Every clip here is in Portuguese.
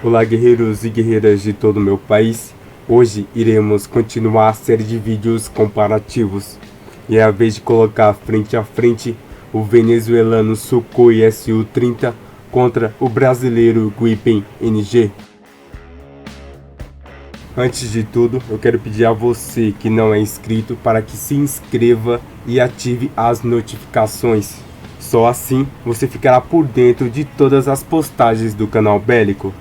Olá, guerreiros e guerreiras de todo o meu país. Hoje iremos continuar a série de vídeos comparativos. E é a vez de colocar frente a frente o venezuelano Sukhoi Su-30 contra o brasileiro Gripen NG. Antes de tudo, eu quero pedir a você que não é inscrito para que se inscreva e ative as notificações. Só assim você ficará por dentro de todas as postagens do canal Bélico.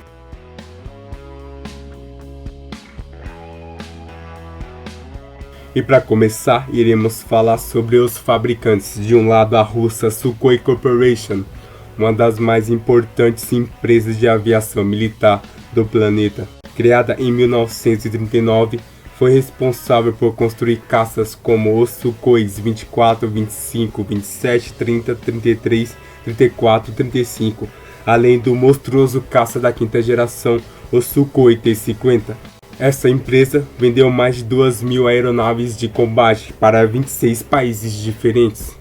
E para começar, iremos falar sobre os fabricantes. De um lado, a russa Sukhoi Corporation, uma das mais importantes empresas de aviação militar do planeta. Criada em 1939, foi responsável por construir caças como os Sukhois 24, 25, 27, 30, 33, 34 e 35, além do monstruoso caça da quinta geração, o Sukhoi T-50. Essa empresa vendeu mais de 2.000 aeronaves de combate para 26 países diferentes.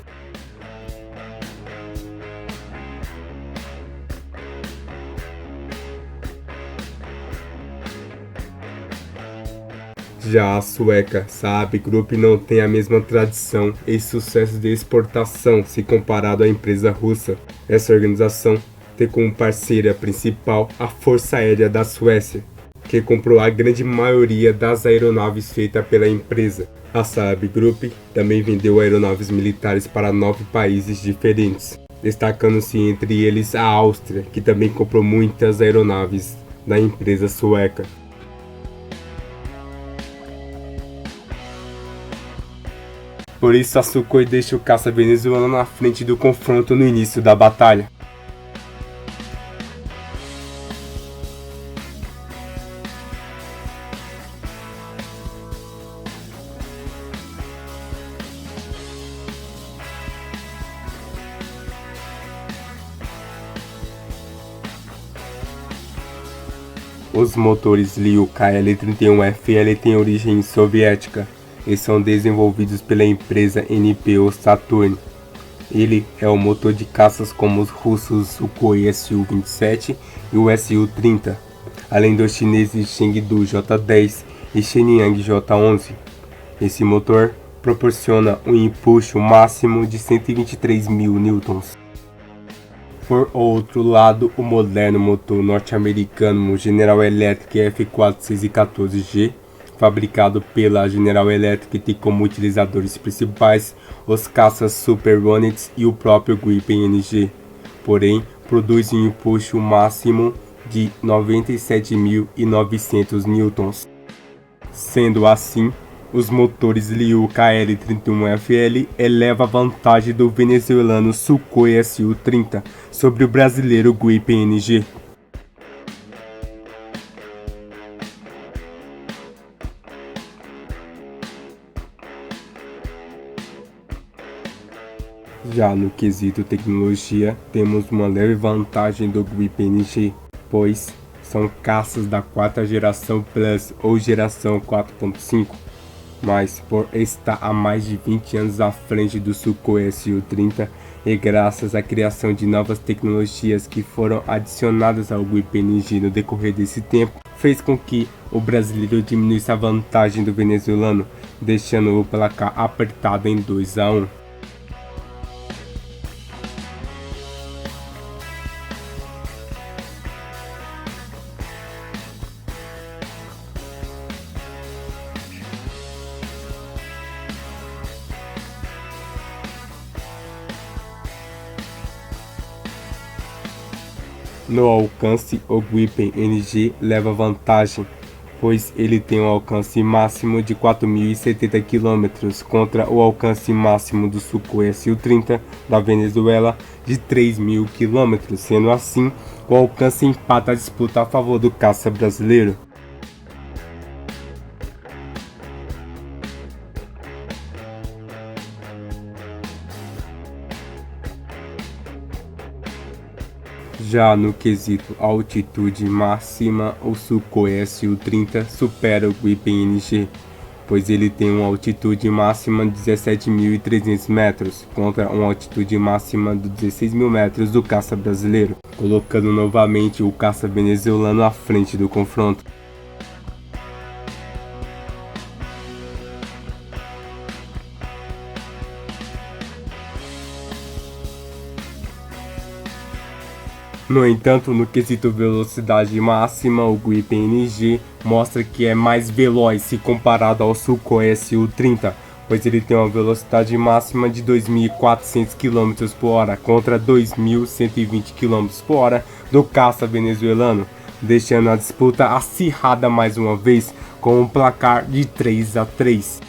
Já a sueca Saab Group não tem a mesma tradição e sucesso de exportação se comparado à empresa russa. Essa organização tem como parceira principal a Força Aérea da Suécia, que comprou a grande maioria das aeronaves feitas pela empresa. A Saab Group também vendeu aeronaves militares para 9 países diferentes, destacando-se entre eles a Áustria, que também comprou muitas aeronaves da empresa sueca. Por isso, a Sukhoi deixa o caça venezuelano na frente do confronto no início da batalha. Os motores Liu KL-31FL têm origem soviética e são desenvolvidos pela empresa NPO Saturn. Ele é o motor de caças como os russos Sukhoi Su-27 e o Su-30, além dos chineses Chengdu J-10 e Shenyang J-11. Esse motor proporciona um empuxo máximo de 123.000 newtons. Por outro lado, o moderno motor norte-americano General Electric F-414G, fabricado pela General Electric, tem como utilizadores principais os caças Super Hornets e o próprio Gripen NG, porém produz um empuxo máximo de 97.900 newtons. Sendo assim, os motores Liu KL-31FL elevam a vantagem do venezuelano Sukhoi Su-30 sobre o brasileiro Gripen NG. Já no quesito tecnologia, temos uma leve vantagem do Gripen NG, pois são caças da quarta geração Plus ou geração 4.5, mas por estar há mais de 20 anos à frente do Sukhoi Su-30 e graças à criação de novas tecnologias que foram adicionadas ao Gripen NG no decorrer desse tempo, fez com que o brasileiro diminuísse a vantagem do venezuelano, deixando o placar apertado em 2-1. No alcance, o Gripen NG leva vantagem, pois ele tem um alcance máximo de 4.070 km contra o alcance máximo do Sukhoi Su-30 da Venezuela de 3.000 km, sendo assim, o alcance empata a disputa a favor do caça brasileiro. Já no quesito altitude máxima, o Sukhoi Su-30 supera o Gripen NG, pois ele tem uma altitude máxima de 17.300 metros, contra uma altitude máxima de 16.000 metros do caça brasileiro, colocando novamente o caça venezuelano à frente do confronto. No entanto, no quesito velocidade máxima, o Grip NG mostra que é mais veloz se comparado ao Sukhoi Su-30, pois ele tem uma velocidade máxima de 2.400 km por hora contra 2.120 km por hora do caça venezuelano, deixando a disputa acirrada mais uma vez com um placar de 3-3.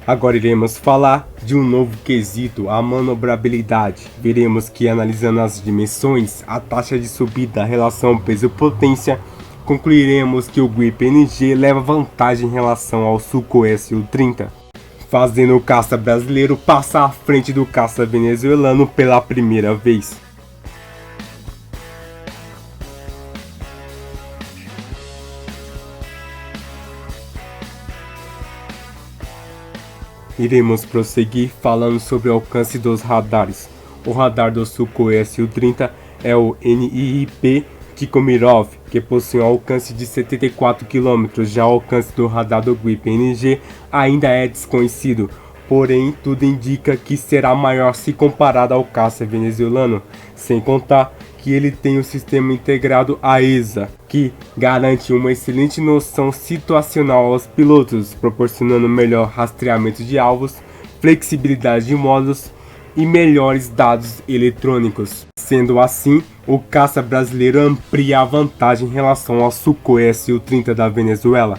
Agora iremos falar de um novo quesito, a manobrabilidade. Veremos que, analisando as dimensões, a taxa de subida, a relação peso-potência, concluiremos que o Grip NG leva vantagem em relação ao Sukhoi Su-30, fazendo o caça brasileiro passar à frente do caça venezuelano pela primeira vez. Iremos prosseguir falando sobre o alcance dos radares. O radar do Sukhoi Su-30 é o NIIP Tikhomirov, que possui um alcance de 74 km. Já o alcance do radar do Grip NG ainda é desconhecido, porém tudo indica que será maior se comparado ao caça venezuelano, sem contar que ele tem o sistema integrado AESA, que garante uma excelente noção situacional aos pilotos, proporcionando melhor rastreamento de alvos, flexibilidade de modos e melhores dados eletrônicos. Sendo assim, o caça brasileiro amplia a vantagem em relação ao Sukhoi Su-30 da Venezuela.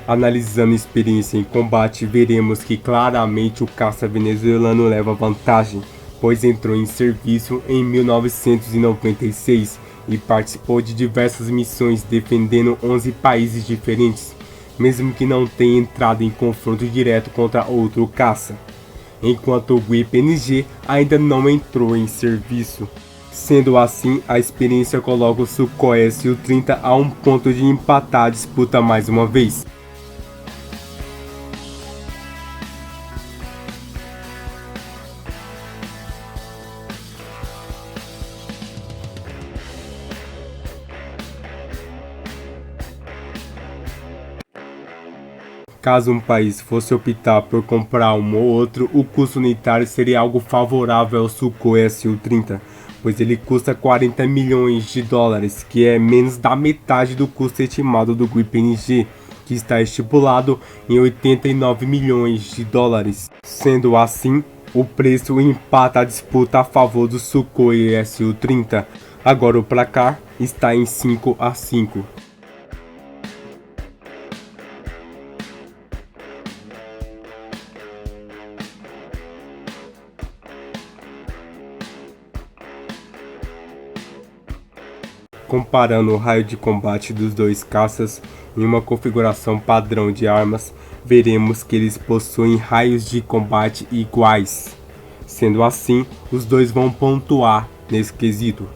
Analisando a experiência em combate, veremos que claramente o caça venezuelano leva vantagem, pois entrou em serviço em 1996 e participou de diversas missões defendendo 11 países diferentes, mesmo que não tenha entrado em confronto direto contra outro caça, enquanto o Grip NG ainda não entrou em serviço. Sendo assim, a experiência coloca o Sukhoi Su-30 a um ponto de empatar a disputa mais uma vez. Caso um país fosse optar por comprar um ou outro, o custo unitário seria algo favorável ao Sukhoi Su-30, pois ele custa 40 milhões de dólares, que é menos da metade do custo estimado do Grip NG, que está estipulado em 89 milhões de dólares. Sendo assim, o preço empata a disputa a favor do Sukhoi Su-30. Agora o placar está em 5-5. Comparando o raio de combate dos dois caças em uma configuração padrão de armas, veremos que eles possuem raios de combate iguais. Sendo assim, os dois vão pontuar nesse quesito.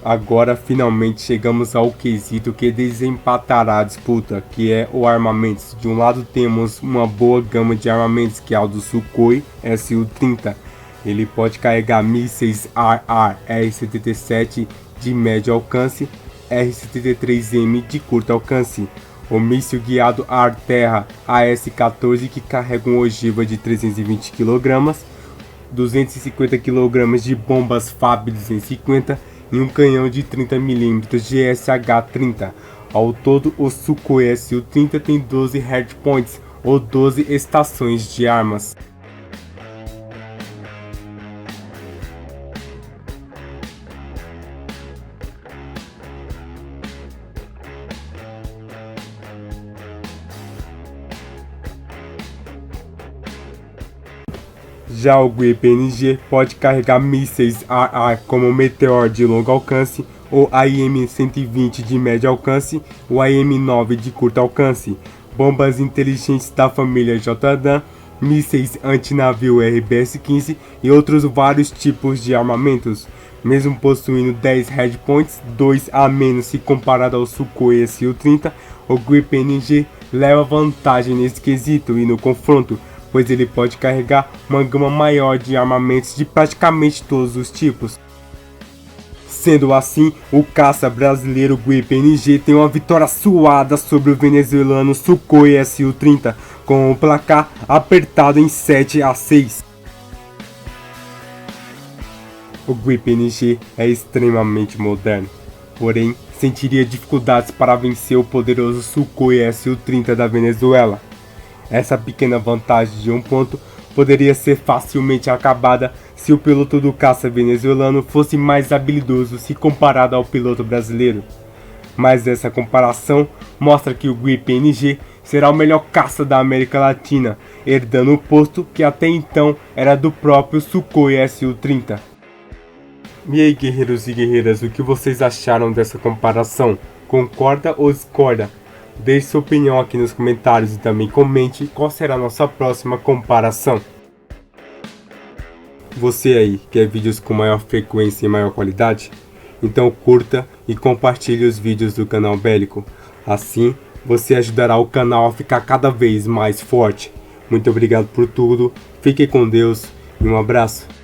Agora finalmente chegamos ao quesito que desempatará a disputa, que é o armamentos. De um lado temos uma boa gama de armamentos, que é o do Sukhoi Su-30. Ele pode carregar mísseis AR R-77 de médio alcance, R-73M de curto alcance. O míssil guiado ar-terra AS-14, que carrega uma ogiva de 320 kg, 250 kg de bombas FAB 250 e um canhão de 30 mm de SH-30. Ao todo, o Sukhoi Su-30 tem 12 hardpoints, ou 12 estações de armas. Já o Grip NG pode carregar mísseis AA como o Meteor de longo alcance, o AIM-120 de médio alcance, o AIM-9 de curto alcance, bombas inteligentes da família JDAM, mísseis antinavio RBS-15 e outros vários tipos de armamentos. Mesmo possuindo 10 Hardpoints, 2 a menos se comparado ao Sukhoi Su-30, o Grip NG leva vantagem nesse quesito e no confronto, pois ele pode carregar uma gama maior de armamentos de praticamente todos os tipos. Sendo assim, o caça brasileiro Grip NG tem uma vitória suada sobre o venezuelano Sukhoi Su-30, com o placar apertado em 7-6. O Grip NG é extremamente moderno, porém sentiria dificuldades para vencer o poderoso Sukhoi Su-30 da Venezuela. Essa pequena vantagem de um ponto poderia ser facilmente acabada se o piloto do caça venezuelano fosse mais habilidoso se comparado ao piloto brasileiro. Mas essa comparação mostra que o Grip NG será o melhor caça da América Latina, herdando o posto que até então era do próprio Sukhoi Su-30. E aí, guerreiros e guerreiras, o que vocês acharam dessa comparação? Concorda ou discorda? Deixe sua opinião aqui nos comentários e também comente qual será a nossa próxima comparação. Você aí quer vídeos com maior frequência e maior qualidade? Então curta e compartilhe os vídeos do canal Bélico. Assim você ajudará o canal a ficar cada vez mais forte. Muito obrigado por tudo, fique com Deus e um abraço.